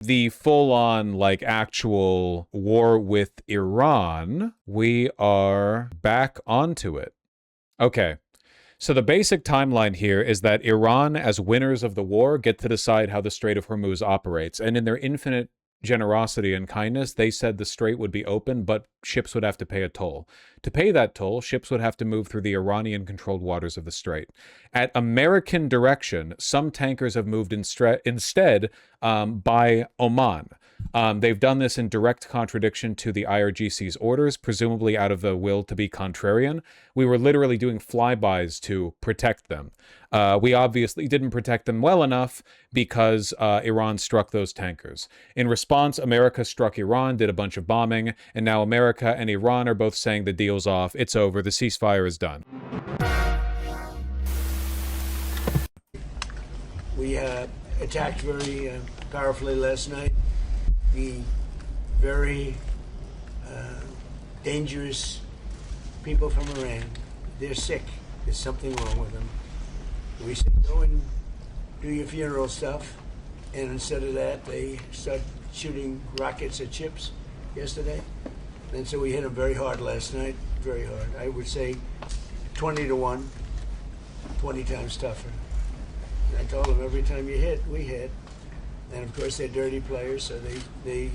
the full-on, like, actual war with Iran, we are back onto it. Okay. So the basic timeline here is that Iran, as winners of the war, get to decide how the Strait of Hormuz operates. And in their infinite generosity and kindness, they said the strait would be open, but ships would have to pay a toll. To pay that toll, ships would have to move through the Iranian-controlled waters of the strait. At American direction, some tankers have moved instead by Oman. They've done this in direct contradiction to the IRGC's orders, presumably out of the will to be contrarian. We were literally doing flybys to protect them. We obviously didn't protect them well enough because Iran struck those tankers. In response, America struck Iran, did a bunch of bombing, and now America and Iran are both saying the deal's off, it's over, the ceasefire is done. We attacked very powerfully last night. The very dangerous people from Iran, they're sick. There's something wrong with them. We said, go and do your funeral stuff. And instead of that, they start shooting rockets at ships yesterday. And so we hit them very hard last night, very hard. I would say 20 to 1, 20 times tougher. And I told them every time you hit, we hit. And of course, they're dirty players, so they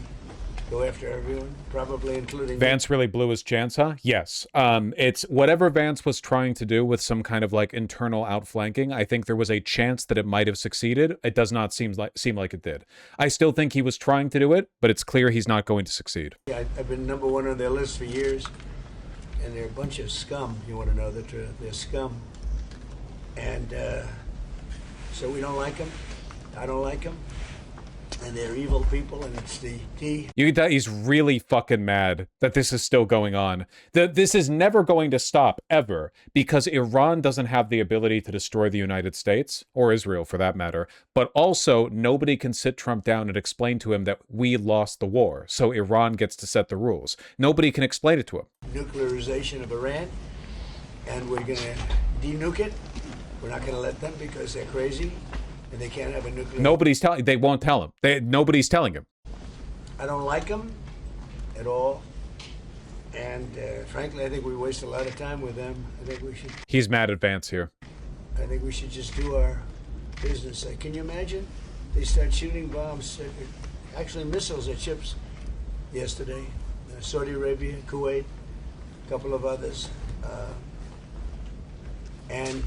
go after everyone, probably including Vance really blew his chance, huh? Yes. It's whatever Vance was trying to do with some kind of like internal outflanking. I think there was a chance that it might have succeeded. It does not seem like it did. I still think he was trying to do it, but it's clear he's not going to succeed. Yeah, I've been number one on their list for years, and they're a bunch of scum. You want to know the truth? They're scum, and so we don't like them. I don't like them. And they're evil people, and it's the key. You can tell he's really fucking mad that this is still going on. This is never going to stop, ever, because Iran doesn't have the ability to destroy the United States, or Israel for that matter, but also nobody can sit Trump down and explain to him that we lost the war, so Iran gets to set the rules. Nobody can explain it to him. Nuclearization of Iran, and we're going to denuke it. We're not going to let them because they're crazy. And they can't have a nuclear... Nobody's telling... They won't tell him. Nobody's telling him. I don't like them at all. And frankly, I think we waste a lot of time with them. I think we should... He's mad at Vance here. I think we should just do our business. Can you imagine? They start shooting bombs, actually missiles at ships yesterday. Saudi Arabia, Kuwait, a couple of others. And...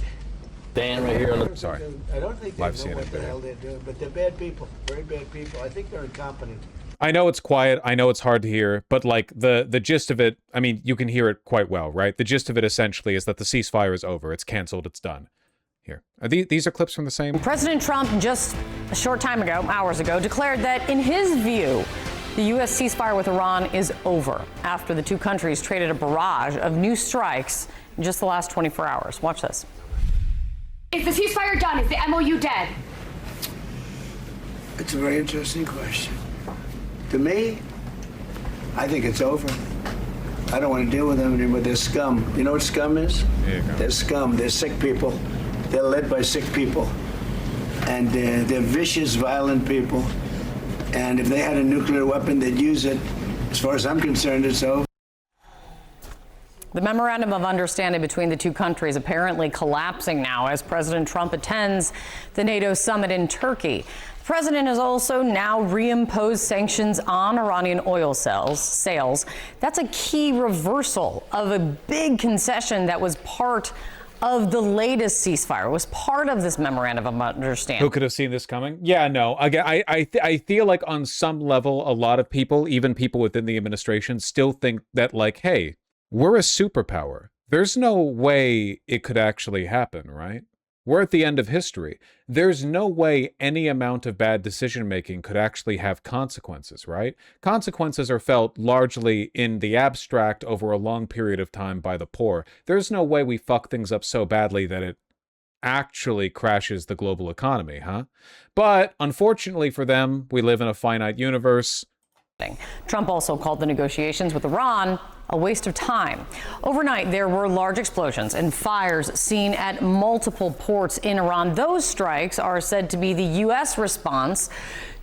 Dan, right here on the... Sorry. I don't think they know what the hell they're doing, but they're bad people, very bad people. I think they're incompetent. I know it's quiet, I know it's hard to hear, but like the gist of it, I mean, you can hear it quite well, right? The gist of it essentially is that the ceasefire is over, it's canceled, it's done. Here. These are clips from the same... President Trump just a short time ago, hours ago, declared that in his view, the U.S. ceasefire with Iran is over after the two countries traded a barrage of new strikes in just the last 24 hours. Watch this. Is the ceasefire done? Is the MOU dead? It's a very interesting question. To me, I think it's over. I don't want to deal with them anymore. They're scum. You know what scum is? They're scum. They're sick people. They're led by sick people. And they're vicious, violent people. And if they had a nuclear weapon, they'd use it. As far as I'm concerned, it's over. The memorandum of understanding between the two countries apparently collapsing now as President Trump attends the NATO summit in Turkey. The president has also now reimposed sanctions on Iranian oil sales. That's a key reversal of a big concession that was part of the latest ceasefire. It was part of this memorandum of understanding. Who could have seen this coming? Yeah, no. Again, I feel like on some level, a lot of people, even people within the administration, still think that, like, hey, we're a superpower. There's no way it could actually happen, right? We're at the end of history. There's no way any amount of bad decision-making could actually have consequences, right? Consequences are felt largely in the abstract over a long period of time by the poor. There's no way we fuck things up so badly that it actually crashes the global economy, huh? But unfortunately for them, we live in a finite universe. Trump also called the negotiations with Iran a waste of time. Overnight, there were large explosions and fires seen at multiple ports in Iran. Those strikes are said to be the U.S. response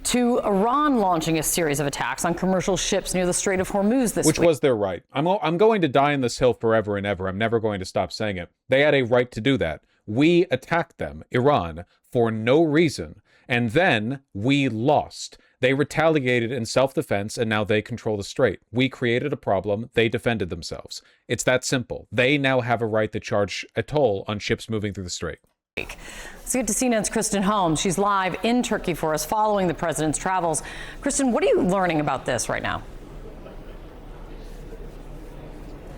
to Iran launching a series of attacks on commercial ships near the Strait of Hormuz this Which week. was their right. I'm going to die on this hill forever and ever. I'm never going to stop saying it. They had a right to do that. We attacked them, Iran, for no reason. And then we lost. They retaliated in self-defense, and now they control the strait. We created a problem. They defended themselves. It's that simple. They now have a right to charge a toll on ships moving through the strait. Let's get to CNN's Kristen Holmes. She's live in Turkey for us following the president's travels. Kristen, what are you learning about this right now?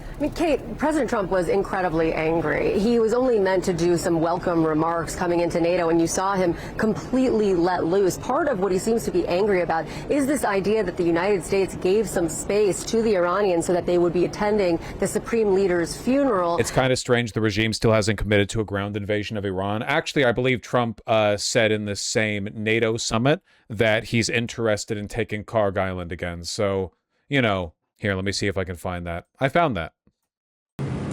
I mean, Kate, President Trump was incredibly angry. He was only meant to do some welcome remarks coming into NATO, and you saw him completely let loose. Part of what he seems to be angry about is this idea that the United States gave some space to the Iranians so that they would be attending the Supreme Leader's funeral. It's kind of strange the regime still hasn't committed to a ground invasion of Iran. Actually, I believe Trump said in this same NATO summit that he's interested in taking Karg Island again. So, you know, here, let me see if I can find that. I found that.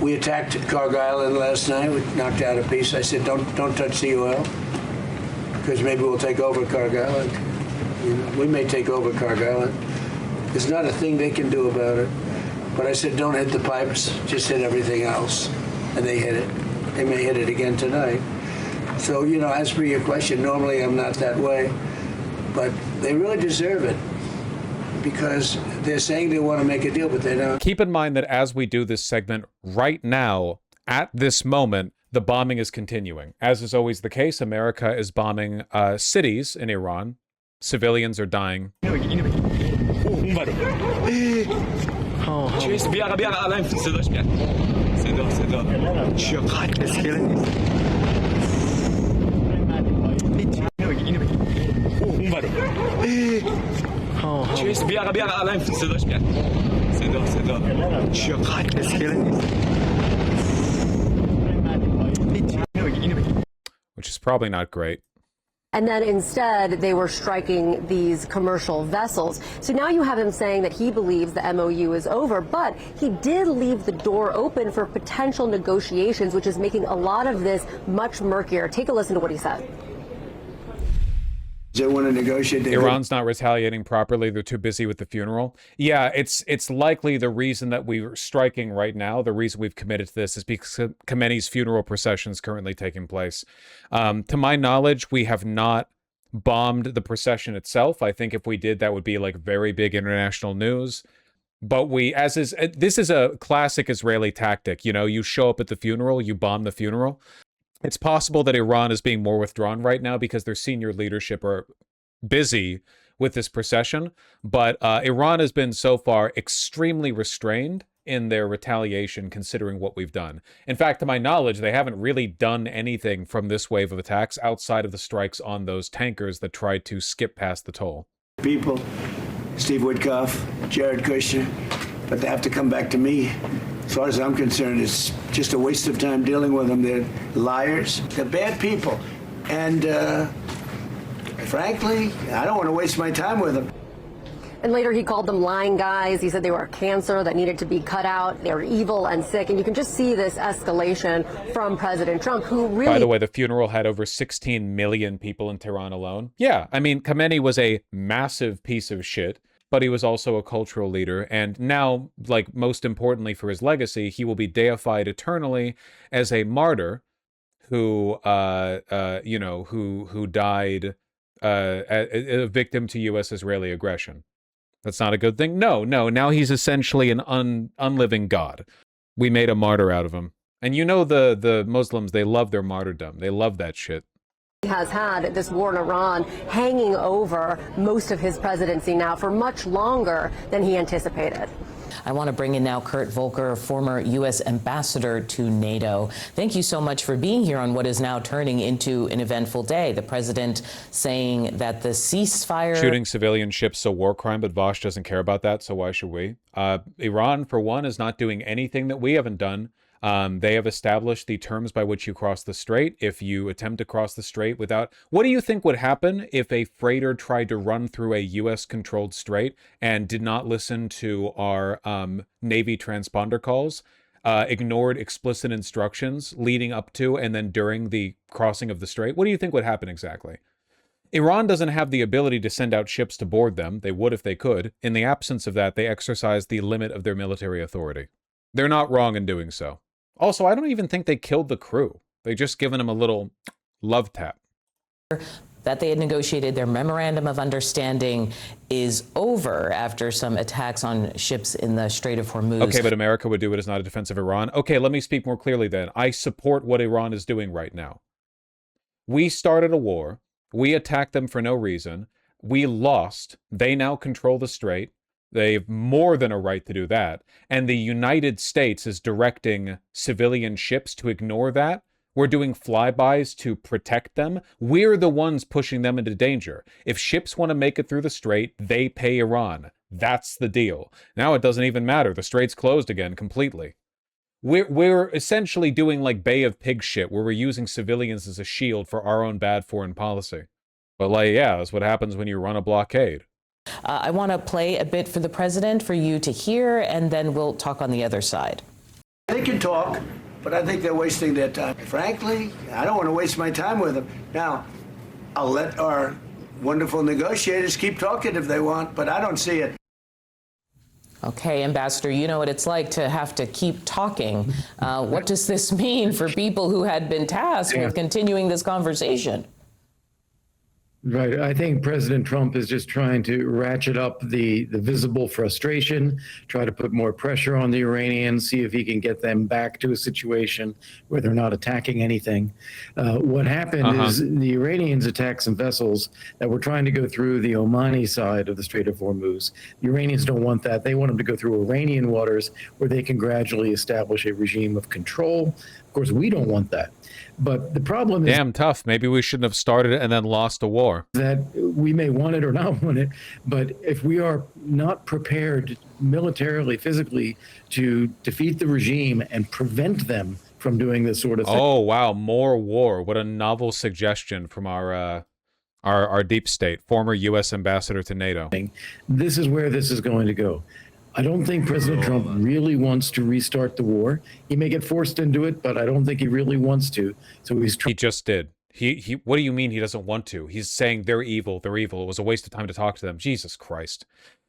We attacked Karg Island last night. We knocked out a piece. I said, don't touch the oil, because maybe we'll take over Karg Island. You know, we may take over Karg Island. There's not a thing they can do about it. But I said, don't hit the pipes. Just hit everything else. And they hit it. They may hit it again tonight. So, you know, as for your question, normally I'm not that way. But they really deserve it, because they're saying they want to make a deal, but they don't. Keep in mind that as we do this segment right now, at this moment, the bombing is continuing. As is always the case, America is bombing cities in Iran. Civilians are dying. Which is probably not great. And then instead, they were striking these commercial vessels. So now you have him saying that he believes the MOU is over, but he did leave the door open for potential negotiations, which is making a lot of this much murkier. Take a listen to what he said. They want to negotiate. Iran's not retaliating properly. They're too busy with the funeral. Yeah, it's likely the reason that we're striking right now, the reason we've committed to this, is because Khamenei's funeral procession is currently taking place. To my knowledge, we have not bombed the procession itself. I think if we did, that would be like very big international news. But this is a classic Israeli tactic. You know, you show up at the funeral, you bomb the funeral. It's possible that Iran is being more withdrawn right now because their senior leadership are busy with this procession. But Iran has been so far extremely restrained in their retaliation, considering what we've done. In fact, to my knowledge, they haven't really done anything from this wave of attacks outside of the strikes on those tankers that tried to skip past the toll. People, Steve Witkoff, Jared Kushner, but they have to come back to me. As far as I'm concerned, it's just a waste of time dealing with them. They're liars. They're bad people. And frankly, I don't want to waste my time with them. And later he called them lying guys. He said they were a cancer that needed to be cut out. They were evil and sick. And you can just see this escalation from President Trump, who really... By the way, the funeral had over 16 million people in Tehran alone. Yeah, I mean, Khamenei was a massive piece of shit, but he was also a cultural leader. And now, like, most importantly for his legacy, he will be deified eternally as a martyr who, who died a victim to U.S.-Israeli aggression. That's not a good thing? No. Now he's essentially an unliving god. We made a martyr out of him. And you know the Muslims, they love their martyrdom. They love that shit. Has had this war in Iran hanging over most of his presidency now for much longer than he anticipated. I want to bring in now Kurt Volker, former U.S. ambassador to NATO. Thank you so much for being here on what is now turning into an eventful day. The president saying that the ceasefire... Shooting civilian ships is a war crime, but Vosh doesn't care about that, so why should we? Iran, for one, is not doing anything that we haven't done. They have established the terms by which you cross the strait. If you attempt to cross the strait without... What do you think would happen if a freighter tried to run through a U.S.-controlled strait and did not listen to our Navy transponder calls, ignored explicit instructions leading up to and then during the crossing of the strait? What do you think would happen exactly? Iran doesn't have the ability to send out ships to board them. They would if they could. In the absence of that, they exercise the limit of their military authority. They're not wrong in doing so. Also, I don't even think they killed the crew. They just given them a little love tap. That they had negotiated their memorandum of understanding is over after some attacks on ships in the Strait of Hormuz. Okay, but America would do it as not a defense of Iran. Okay, let me speak more clearly then. I support what Iran is doing right now. We started a war. We attacked them for no reason. We lost. They now control the strait. They have more than a right to do that. And the United States is directing civilian ships to ignore that. We're doing flybys to protect them. We're the ones pushing them into danger. If ships want to make it through the strait, they pay Iran. That's the deal. Now it doesn't even matter. The strait's closed again completely. We're essentially doing like Bay of Pigs shit, where we're using civilians as a shield for our own bad foreign policy. But like, yeah, that's what happens when you run a blockade. I want to play a bit for the president for you to hear, and then we'll talk on the other side. They can talk, but I think they're wasting their time. Frankly, I don't want to waste my time with them. Now, I'll let our wonderful negotiators keep talking if they want, but I don't see it. Okay, Ambassador, you know what it's like to have to keep talking. What does this mean for people who had been tasked with continuing this conversation? Right. I think President Trump is just trying to ratchet up the visible frustration, try to put more pressure on the Iranians, see if he can get them back to a situation where they're not attacking anything. What happened is the Iranians attacked some vessels that were trying to go through the Omani side of the Strait of Hormuz. The Iranians don't want that. They want them to go through Iranian waters where they can gradually establish a regime of control. Of course, we don't want that. But the problem is... Damn tough. Maybe we shouldn't have started it and then lost a war. That we may want it or not want it, but if we are not prepared militarily, physically, to defeat the regime and prevent them from doing this sort of thing... Oh, wow. More war. What a novel suggestion from our deep state, former U.S. ambassador to NATO. This is where this is going to go. I don't think President Trump really wants to restart the war. He may get forced into it, but I don't think he really wants to. So he just did. He. What do you mean he doesn't want to? He's saying they're evil. They're evil. It was a waste of time to talk to them. Jesus Christ.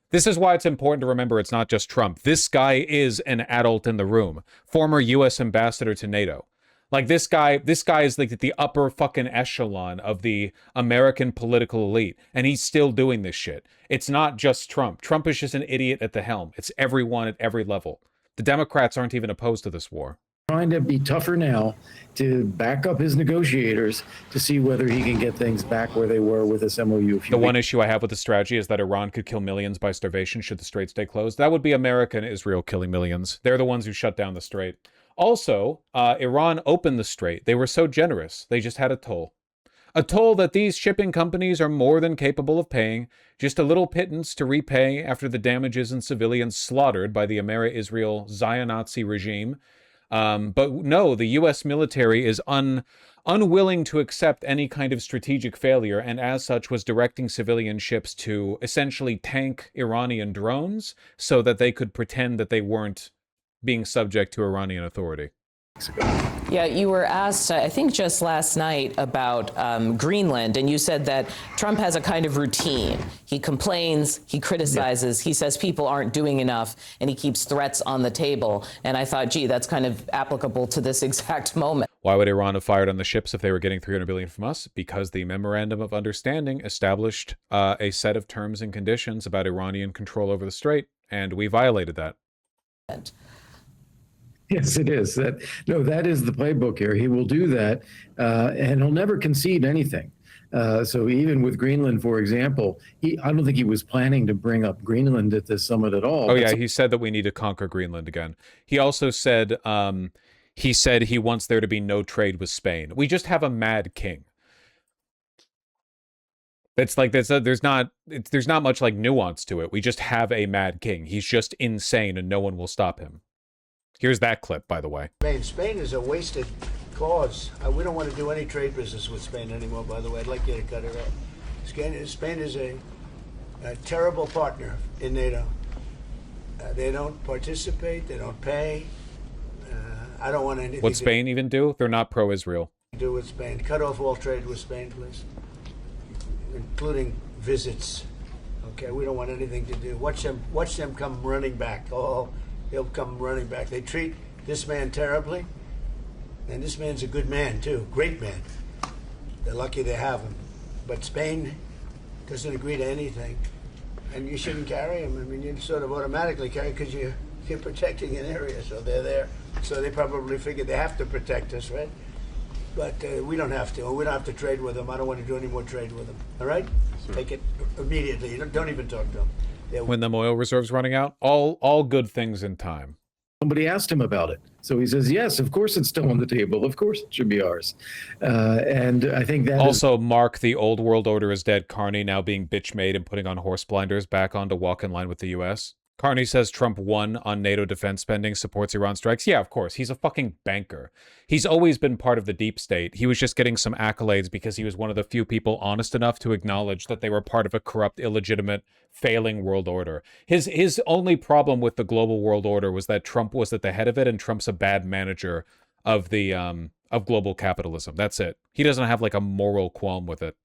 This is why it's important to remember it's not just Trump. This guy is an adult in the room. Former U.S. ambassador to NATO. Like this guy is like the upper fucking echelon of the American political elite, and he's still doing this shit. It's not just Trump. Trump is just an idiot at the helm. It's everyone at every level. The Democrats aren't even opposed to this war. Trying to be tougher now to back up his negotiators to see whether he can get things back where they were with this MOU. The one issue I have with the strategy is that Iran could kill millions by starvation should the strait stay closed. That would be America and Israel killing millions. They're the ones who shut down the strait. Also, Iran opened the strait. They were so generous. They just had a toll. A toll that these shipping companies are more than capable of paying, just a little pittance to repay after the damages and civilians slaughtered by the America-Israel Zionazi regime. But no, the U.S. military is unwilling to accept any kind of strategic failure, and as such was directing civilian ships to essentially tank Iranian drones so that they could pretend that they weren't being subject to Iranian authority. Yeah, you were asked, I think just last night, about Greenland, and you said that Trump has a kind of routine. He complains, he criticizes, he says people aren't doing enough, and he keeps threats on the table. And I thought, gee, that's kind of applicable to this exact moment. Why would Iran have fired on the ships if they were getting $300 billion from us? Because the Memorandum of Understanding established a set of terms and conditions about Iranian control over the strait, and we violated that. Yes, it is. That is the playbook here. He will do that, and he'll never concede anything. So even with Greenland, for example, I don't think he was planning to bring up Greenland at this summit at all. Oh, yeah, he said that we need to conquer Greenland again. He also said he wants there to be no trade with Spain. We just have a mad king. It's like there's not much like nuance to it. We just have a mad king. He's just insane, and no one will stop him. Here's that clip, by the way. Spain is a wasted cause. We don't want to do any trade business with Spain anymore, by the way. I'd like you to cut it off. Spain is a terrible partner in NATO. They don't participate. They don't pay. I don't want anything What Spain even do? They're not pro-Israel. Do with Spain. Cut off all trade with Spain, please. including visits. Okay, we don't want anything to do. Watch them come running back. Oh, they'll come running back. They treat this man terribly, and this man's a good man too, great man. They're lucky they have him. But Spain doesn't agree to anything, and you shouldn't carry him. I mean, you sort of automatically carry because you're protecting an area, so they're there. So they probably figure they have to protect us, right? But we don't have to. We don't have to trade with them. I don't want to do any more trade with them. All right? Sure. Take it immediately. You don't even talk to them. When the oil reserves running out, all good things in time. Somebody asked him about it. So he says, yes, of course it's still on the table. Of course it should be ours. And I think that also Mark, the old world order is dead. Carney now being bitch made and putting on horse blinders back on to walk in line with the U.S. Carney says Trump won on NATO defense spending, supports Iran strikes. Yeah, of course. He's a fucking banker. He's always been part of the deep state. He was just getting some accolades because he was one of the few people honest enough to acknowledge that they were part of a corrupt, illegitimate, failing world order. His only problem with the global world order was that Trump was at the head of it, and Trump's a bad manager of the of global capitalism. That's it. He doesn't have like a moral qualm with it.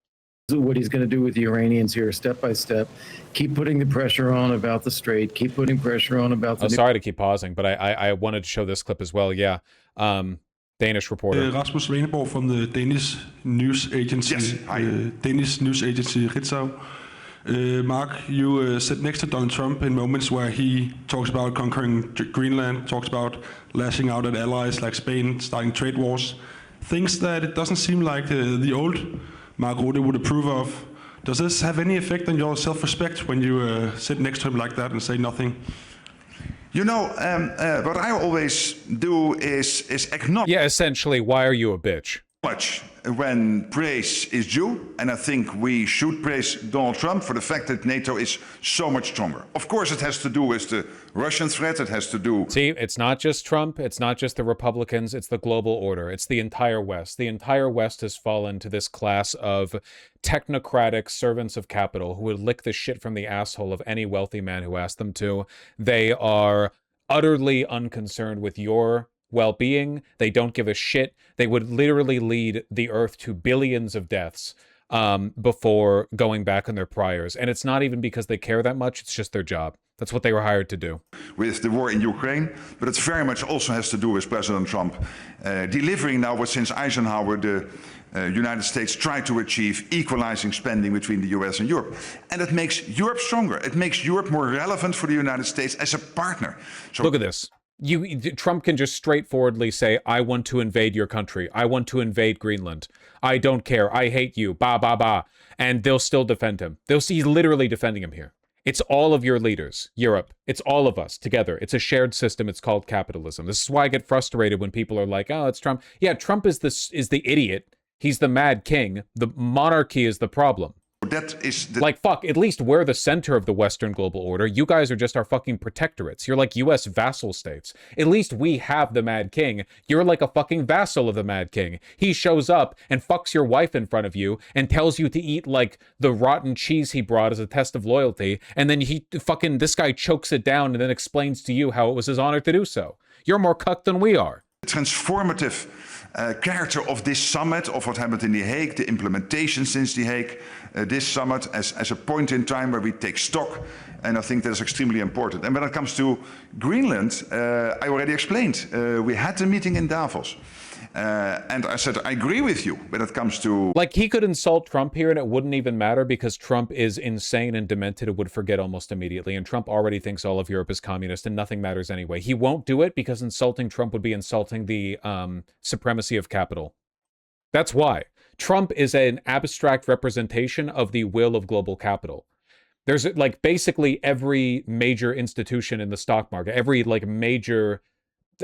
What he's going to do with the Iranians here, step by step, keep putting the pressure on about the Strait, keep putting pressure on about the... sorry to keep pausing, but I wanted to show this clip as well. Yeah. Danish reporter. Rasmus Veneborg from the Danish news agency. Yes, hi. Danish news agency Ritzau. Mark, you sit next to Donald Trump in moments where he talks about conquering Greenland, talks about lashing out at allies like Spain, starting trade wars, things that it doesn't seem like the old Mark Rutte would approve of. Does this have any effect on your self-respect when you sit next to him like that and say nothing? You know, what I always do is acknowledge. Yeah, essentially, why are you a bitch? When praise is due, and I think we should praise Donald Trump for the fact that NATO is so much stronger. Of course, it has to do with the Russian threat. It has to do... See, it's not just Trump. It's not just the Republicans. It's the global order. It's the entire West. The entire West has fallen to this class of technocratic servants of capital who would lick the shit from the asshole of any wealthy man who asked them to. They are utterly unconcerned with your well-being. They don't give a shit. They would literally lead the earth to billions of deaths before going back on their priors. And it's not even because they care that much. It's just their job. That's what they were hired to do. With the war in Ukraine, but it very much also has to do with President Trump delivering now what since Eisenhower the United States tried to achieve, equalizing spending between the US and Europe. And it makes Europe stronger. It makes Europe more relevant for the United States as a partner. So look at this. Trump can just straightforwardly say, I want to invade your country. I want to invade Greenland. I don't care. I hate you. Ba, ba, ba. And they'll still defend him. He's literally defending him here. It's all of your leaders, Europe. It's all of us together. It's a shared system. It's called capitalism. This is why I get frustrated when people are like, oh, it's Trump. Yeah, Trump is the idiot. He's the mad king. The monarchy is the problem. that is like, fuck, at least we're the center of the Western global order. You guys are just our fucking protectorates. You're like U.S. vassal states. At least we have the Mad King. You're like a fucking vassal of the Mad King. He shows up and fucks your wife in front of you and tells you to eat like the rotten cheese he brought as a test of loyalty. And then this guy chokes it down and then explains to you how it was his honor to do so. You're more cucked than we are. Transformative character of this summit, of what happened in The Hague, the implementation since The Hague, this summit as a point in time where we take stock, and I think that's extremely important. And when it comes to Greenland, I already explained, we had a meeting in Davos. And I said, I agree with you when it comes to... Like, he could insult Trump here and it wouldn't even matter because Trump is insane and demented and would forget almost immediately. And Trump already thinks all of Europe is communist and nothing matters anyway. He won't do it because insulting Trump would be insulting the supremacy of capital. That's why. Trump is an abstract representation of the will of global capital. There's like basically every major institution in the stock market, every like major...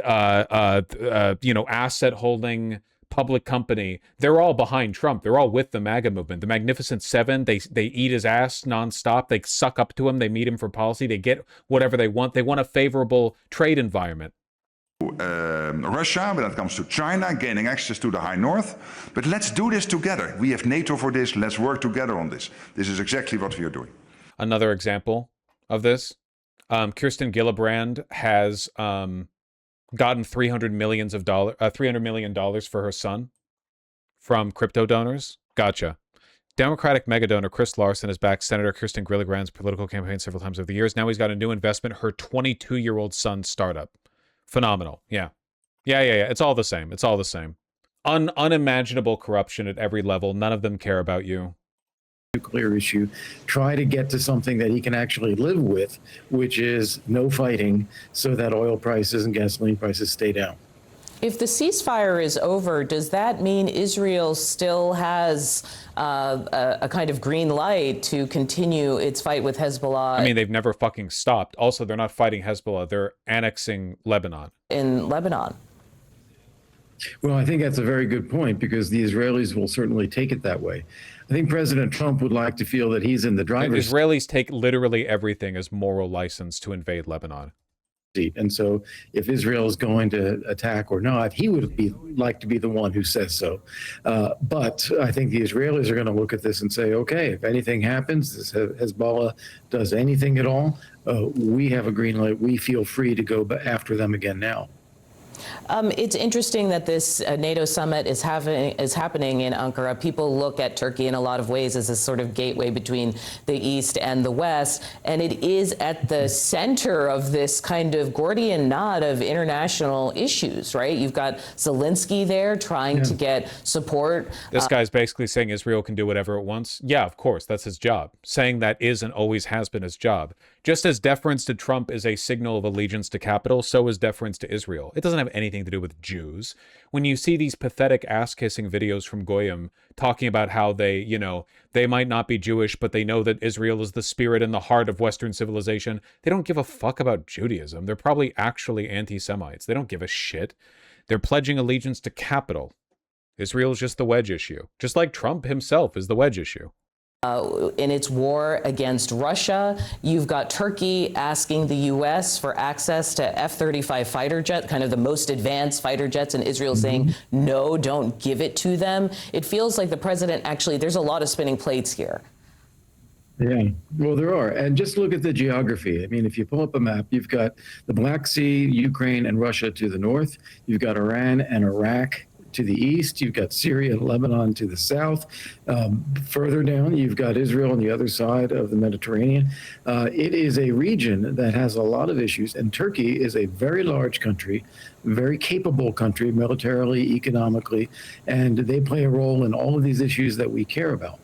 asset holding public company, they're all behind Trump. They're all with the MAGA movement. The Magnificent Seven, they eat his ass nonstop. They suck up to him. They meet him for policy. They get whatever they want. They want a favorable trade environment. Russia, when it comes to China, gaining access to the High North. But let's do this together. We have NATO for this. Let's work together on this. This is exactly what we are doing. Another example of this, Kirsten Gillibrand has gotten $300 million for her son from crypto donors. Gotcha. Democratic megadonor Chris Larson has backed Senator Kirsten Gillibrand's political campaign several times over the years. Now he's got a new investment, her 22-year-old son's startup. Phenomenal. Yeah. Yeah. It's all the same. It's all the same. Unimaginable corruption at every level. None of them care about you. Nuclear issue, try to get to something that he can actually live with, which is no fighting, so that oil prices and gasoline prices stay down. If the ceasefire is over, does that mean Israel still has a kind of green light to continue its fight with Hezbollah? I mean, they've never fucking stopped. Also, they're not fighting Hezbollah. They're annexing Lebanon. In Lebanon. Well, I think that's a very good point, because the Israelis will certainly take it that way. I think President Trump would like to feel that he's in the driver's seat. Israelis take literally everything as moral license to invade Lebanon. And so if Israel is going to attack or not, he would like to be the one who says so. But I think the Israelis are going to look at this and say, okay, if anything happens, if Hezbollah does anything at all, we have a green light. We feel free to go after them again now. It's interesting that this NATO summit is happening in Ankara. People look at Turkey in a lot of ways as a sort of gateway between the East and the West, and it is at the center of this kind of Gordian knot of international issues, right? You've got Zelensky there trying to get support. This guy's basically saying Israel can do whatever it wants. Yeah, of course, that's his job. Saying that is and always has been his job. Just as deference to Trump is a signal of allegiance to capital, so is deference to Israel. It doesn't have anything to do with Jews. When you see these pathetic ass-kissing videos from Goyim talking about how they, they might not be Jewish, but they know that Israel is the spirit and the heart of Western civilization, they don't give a fuck about Judaism. They're probably actually anti-Semites. They don't give a shit. They're pledging allegiance to capital. Israel is just the wedge issue. Just like Trump himself is the wedge issue. In its war against Russia, you've got Turkey asking the U.S. for access to F-35 fighter jets, kind of the most advanced fighter jets, and Israel saying, no, don't give it to them. It feels like the president actually, there's a lot of spinning plates here. Yeah, well, there are. And just look at the geography. I mean, if you pull up a map, you've got the Black Sea, Ukraine, and Russia to the north. You've got Iran and Iraq to the east. You've got Syria and Lebanon to the south. Further down, you've got Israel on the other side of the Mediterranean. It is a region that has a lot of issues, and Turkey is a very large country, very capable country, militarily, economically, and they play a role in all of these issues that we care about.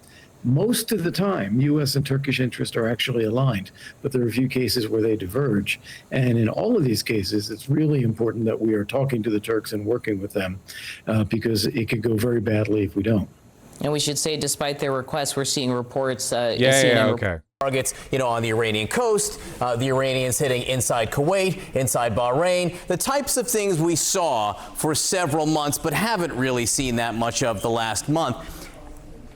Most of the time, U.S. and Turkish interests are actually aligned, but there are a few cases where they diverge. And in all of these cases, it's really important that we are talking to the Turks and working with them, because it could go very badly if we don't. And we should say, despite their requests, we're seeing reports. Okay. Targets, on the Iranian coast, the Iranians hitting inside Kuwait, inside Bahrain, the types of things we saw for several months, but haven't really seen that much of the last month.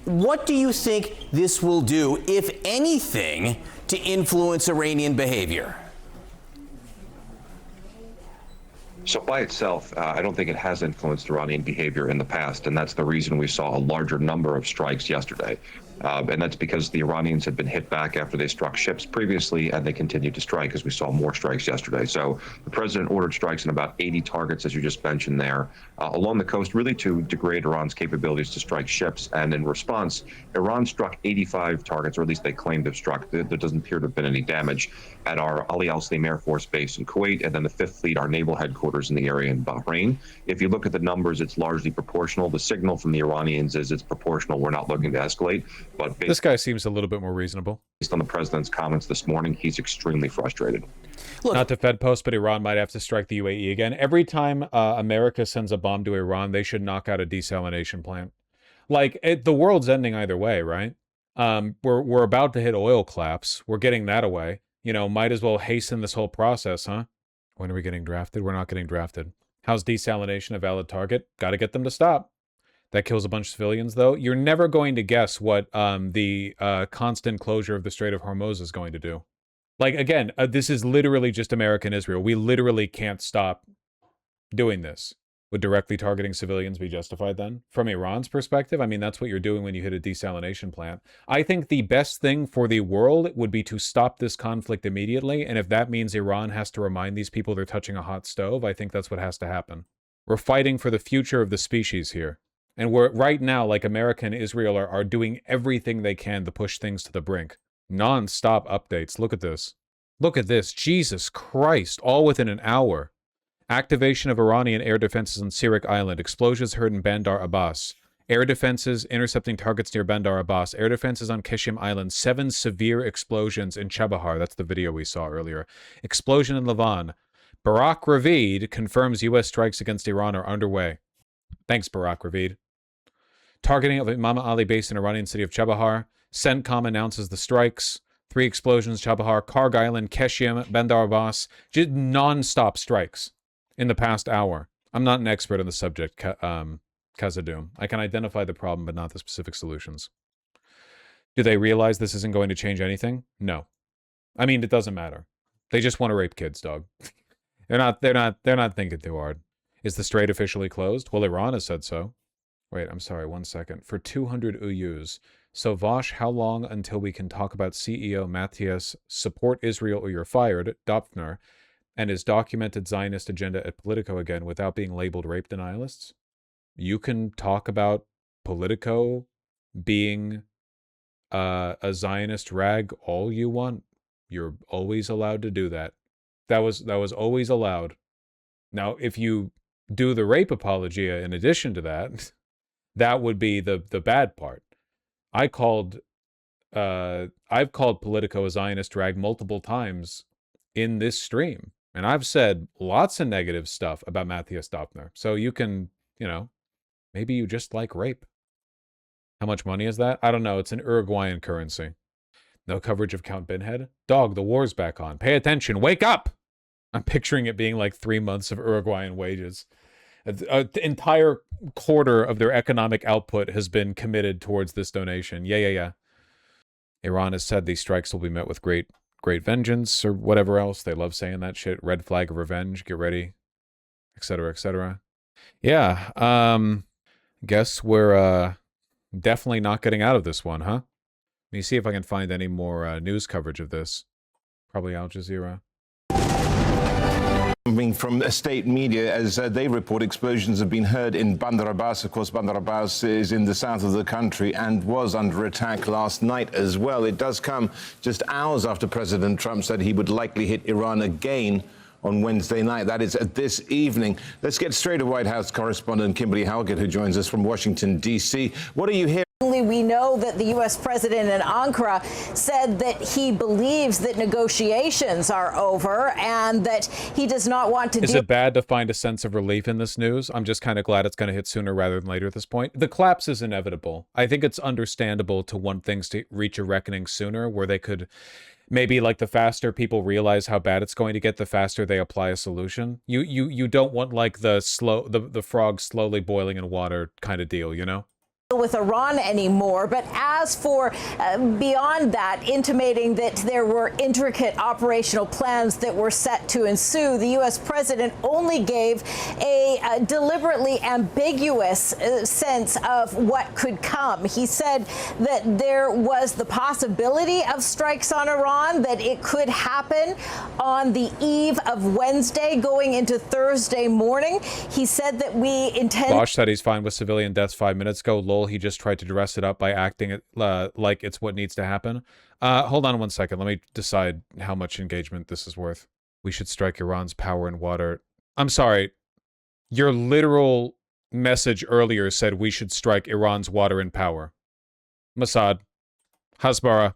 What do you think this will do, if anything, to influence Iranian behavior? So by itself, I don't think it has influenced Iranian behavior in the past, and that's the reason we saw a larger number of strikes yesterday. And that's because the Iranians had been hit back after they struck ships previously, and they continued to strike as we saw more strikes yesterday. So the president ordered strikes in about 80 targets, as you just mentioned there, along the coast, really to degrade Iran's capabilities to strike ships. And in response, Iran struck 85 targets, or at least they claimed to have struck. There doesn't appear to have been any damage at our Ali Al-Saleem Air Force Base in Kuwait, and then the 5th Fleet, our naval headquarters in the area in Bahrain. If you look at the numbers, it's largely proportional. The signal from the Iranians is it's proportional. We're not looking to escalate. But this guy seems a little bit more reasonable. Based on the president's comments this morning, he's extremely frustrated. Look, not to Fed Post, but Iran might have to strike the UAE again. Every time America sends a bomb to Iran, they should knock out a desalination plant. Like, the world's ending either way, right? We're about to hit oil collapse. We're getting that away. Might as well hasten this whole process, huh? When are we getting drafted? We're not getting drafted. How's desalination a valid target? Got to get them to stop. That kills a bunch of civilians, though. You're never going to guess what the constant closure of the Strait of Hormuz is going to do. Like, again, this is literally just America and Israel. We literally can't stop doing this. Would directly targeting civilians be justified then? From Iran's perspective, I mean, that's what you're doing when you hit a desalination plant. I think the best thing for the world would be to stop this conflict immediately, and if that means Iran has to remind these people they're touching a hot stove, I think that's what has to happen. We're fighting for the future of the species here. And we're right now, like America and Israel are doing everything they can to push things to the brink. Non-stop updates. Look at this. Look at this. Jesus Christ. All within an hour. Activation of Iranian air defenses on Sirik Island. Explosions heard in Bandar Abbas. Air defenses intercepting targets near Bandar Abbas. Air defenses on Kishim Island. 7 severe explosions in Chabahar. That's the video we saw earlier. Explosion in Lavon. Barak Ravid confirms U.S. strikes against Iran are underway. Thanks, Barak Ravid. Targeting of Imam Ali base in Iranian city of Chabahar. CENTCOM announces the strikes. 3 explosions, Chabahar, Karg Island, Keshim, Bandar Abbas. Just non-stop strikes in the past hour. I'm not an expert on the subject, Khazadum. I can identify the problem, but not the specific solutions. Do they realize this isn't going to change anything? No. I mean, it doesn't matter. They just want to rape kids, dog. They're not thinking too hard. Is the strait officially closed? Well, Iran has said so. Wait, I'm sorry, 1 second. For 200 UUs. So, Vosh, how long until we can talk about CEO Matthias support Israel or you're fired, Dopfner, and his documented Zionist agenda at Politico again without being labeled rape denialists? You can talk about Politico being a Zionist rag all you want. You're always allowed to do that. That was always allowed. Now, if you do the rape apologia in addition to that, that would be the bad part. I've called Politico a Zionist rag multiple times in this stream, and I've said lots of negative stuff about Matthias Dopfner. So you can, maybe you just like rape. How much money is that? I don't know. It's an Uruguayan currency. No coverage of Count Binhead? Dog, the war's back on. Pay attention. Wake up! I'm picturing it being like 3 months of Uruguayan wages. An entire quarter of their economic output has been committed towards this donation. Yeah. Iran has said these strikes will be met with great vengeance or whatever else. They love saying that shit. Red flag of revenge. Get ready. Etc. Etc. Yeah. Guess we're definitely not getting out of this one, huh? Let me see if I can find any more news coverage of this. Probably Al Jazeera. From state media, as they report, explosions have been heard in Bandar Abbas. Of course, Bandar Abbas is in the south of the country and was under attack last night as well. It does come just hours after President Trump said he would likely hit Iran again on Wednesday night. That is this evening. Let's get straight to White House correspondent Kimberly Halgett, who joins us from Washington, D.C. What are you hearing? We know that the U.S. president in Ankara said that he believes that negotiations are over and that he does not want to. Is it bad to find a sense of relief in this news? I'm just kind of glad it's going to hit sooner rather than later at this point. The collapse is inevitable. I think it's understandable to want things to reach a reckoning sooner, where they could maybe, like, the faster people realize how bad it's going to get, the faster they apply a solution. You don't want like the frog slowly boiling in water kind of deal, with Iran anymore. But as for beyond that, intimating that there were intricate operational plans that were set to ensue, the U.S. president only gave a deliberately ambiguous sense of what could come. He said that there was the possibility of strikes on Iran, that it could happen on the eve of Wednesday going into Thursday morning. He said that we intend... Bosch said he's fine with civilian deaths 5 minutes ago. He just tried to dress it up by acting it like it's what needs to happen. Hold on 1 second. Let me decide how much engagement this is worth. We should strike Iran's power and water. I'm sorry. Your literal message earlier said we should strike Iran's water and power. Mossad. Hasbara.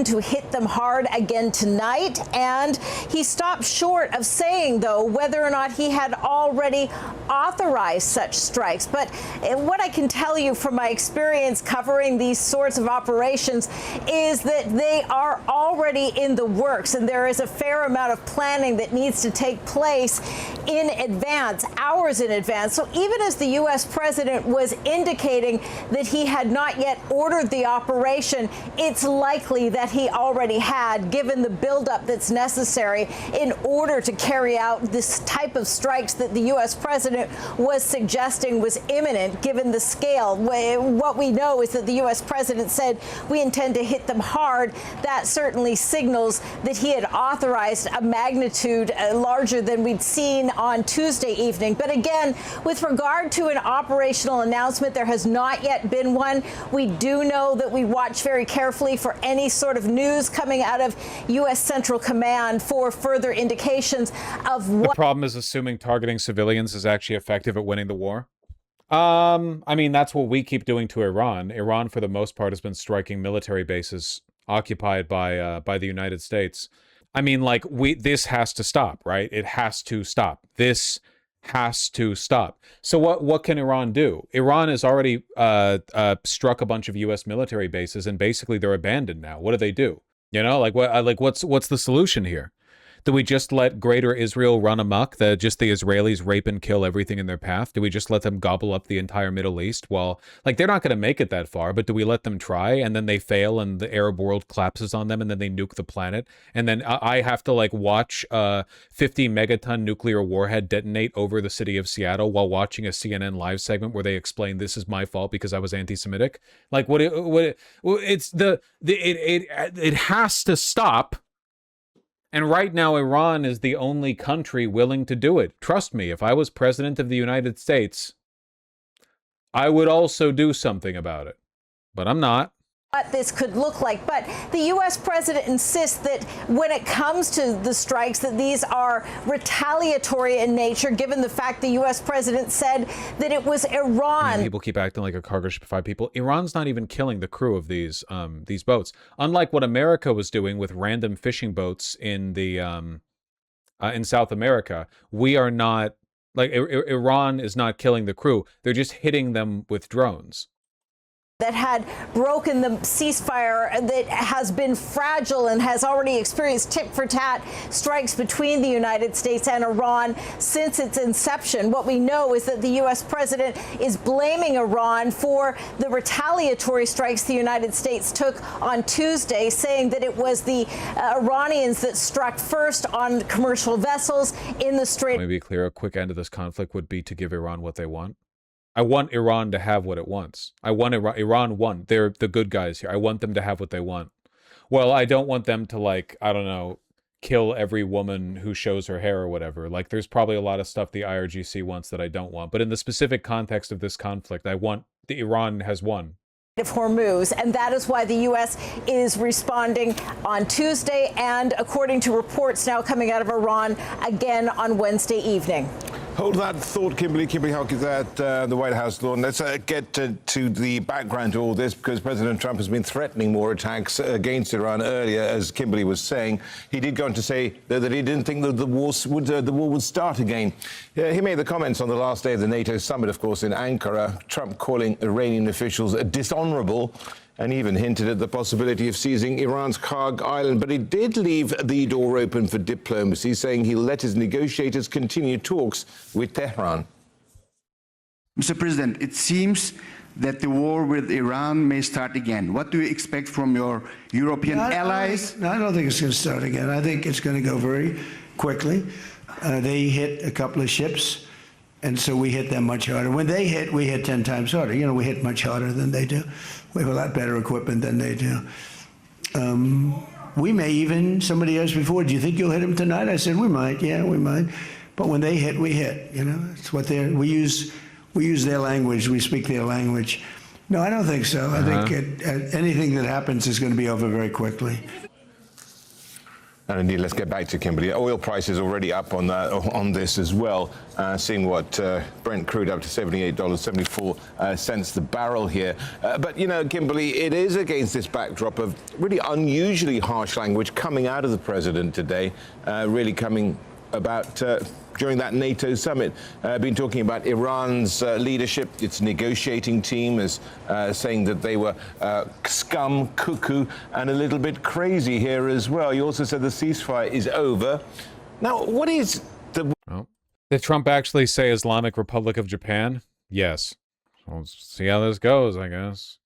To hit them hard again tonight, and he stopped short of saying, though, whether or not he had already authorized such strikes. But what I can tell you from my experience covering these sorts of operations is that they are already in the works, and there is a fair amount of planning that needs to take place in advance, hours in advance. So even as the U.S. president was indicating that he had not yet ordered the operation, it's likely that he already had, given the buildup that's necessary in order to carry out this type of strikes that the U.S. president was suggesting was imminent, given the scale. What we know is that the U.S. president said we intend to hit them hard. That certainly signals that he had authorized a magnitude larger than we'd seen on Tuesday evening. But again, with regard to an operational announcement, there has not yet been one. We do know that we watch very carefully for any sort of news coming out of U.S. Central Command for further indications of what. The problem is assuming targeting civilians is actually effective at winning the war. I mean, that's what we keep doing to Iran. Iran, for the most part, has been striking military bases occupied by the United States. I mean, like, this has to stop, right? It has to stop. This has to stop. So what can Iran do? Iran has already struck a bunch of U.S. military bases, and basically they're abandoned now. What do? You know, what's the solution here? Do we just let Greater Israel run amok? Just the Israelis rape and kill everything in their path? Do we just let them gobble up the entire Middle East? Well, like, they're not going to make it that far, but do we let them try, and then they fail and the Arab world collapses on them, and then they nuke the planet, and then I have to, like, watch a 50 megaton nuclear warhead detonate over the city of Seattle while watching a CNN live segment where they explain this is my fault because I was anti-Semitic? Like, it has to stop. And right now, Iran is the only country willing to do it. Trust me, if I was president of the United States, I would also do something about it. But I'm not. What this could look like. But the U.S. president insists that when it comes to the strikes, that these are retaliatory in nature, given the fact the U.S. president said that it was Iran. People keep acting like a cargo ship of 5 people. Iran's not even killing the crew of these boats. Unlike what America was doing with random fishing boats in the in South America, we are not, like, Iran is not killing the crew. They're just hitting them with drones. That had broken the ceasefire, that has been fragile and has already experienced tit-for-tat strikes between the United States and Iran since its inception. What we know is that the U.S. president is blaming Iran for the retaliatory strikes the United States took on Tuesday, saying that it was the Iranians that struck first on commercial vessels in the Strait. Let me be clear, a quick end to this conflict would be to give Iran what they want. I want Iran to have what it wants. I want Iran won. They're the good guys here. I want them to have what they want. Well, I don't want them to, like, I don't know, kill every woman who shows her hair or whatever. Like, there's probably a lot of stuff the IRGC wants that I don't want. But in the specific context of this conflict, I want the Iran has won. Of Hormuz, and that is why the U.S. is responding on Tuesday and, according to reports now coming out of Iran, again on Wednesday evening. Hold that thought, Kimberly. Kimberly Hulk is at the White House lawn. Let's get to the background to all this, because President Trump has been threatening more attacks against Iran earlier, as Kimberly was saying. He did go on to say that he didn't think that the war would start again. He made the comments on the last day of the NATO summit, of course, in Ankara, Trump calling Iranian officials dishonorable, and even hinted at the possibility of seizing Iran's Karg Island. But he did leave the door open for diplomacy, saying he'll let his negotiators continue talks with Tehran. Mr. President, it seems that the war with Iran may start again. What do you expect from your European allies? I don't think it's going to start again. I think it's going to go very quickly. They hit a couple of ships, and so we hit them much harder. When they hit, we hit 10 times harder. You know, we hit much harder than they do. We have a lot better equipment than they do. We may even, somebody asked before, do you think you'll hit them tonight? I said, we might, yeah, we might. But when they hit, we hit, you know. It's what we use their language, we speak their language. No, I don't think so. I think anything that happens is going to be over very quickly. And indeed, let's get back to Kimberly. Oil prices already up on this as well, seeing what Brent crude up to $78.74 the barrel here. But, you know, Kimberly, it is against this backdrop of really unusually harsh language coming out of the president today, really coming about during that NATO summit. Been talking about Iran's leadership, its negotiating team, as saying that they were scum, cuckoo, and a little bit crazy here as well. He also said the ceasefire is over. Now, what is the... Oh. Did Trump actually say Islamic Republic of Japan? Yes. We'll see how this goes, I guess.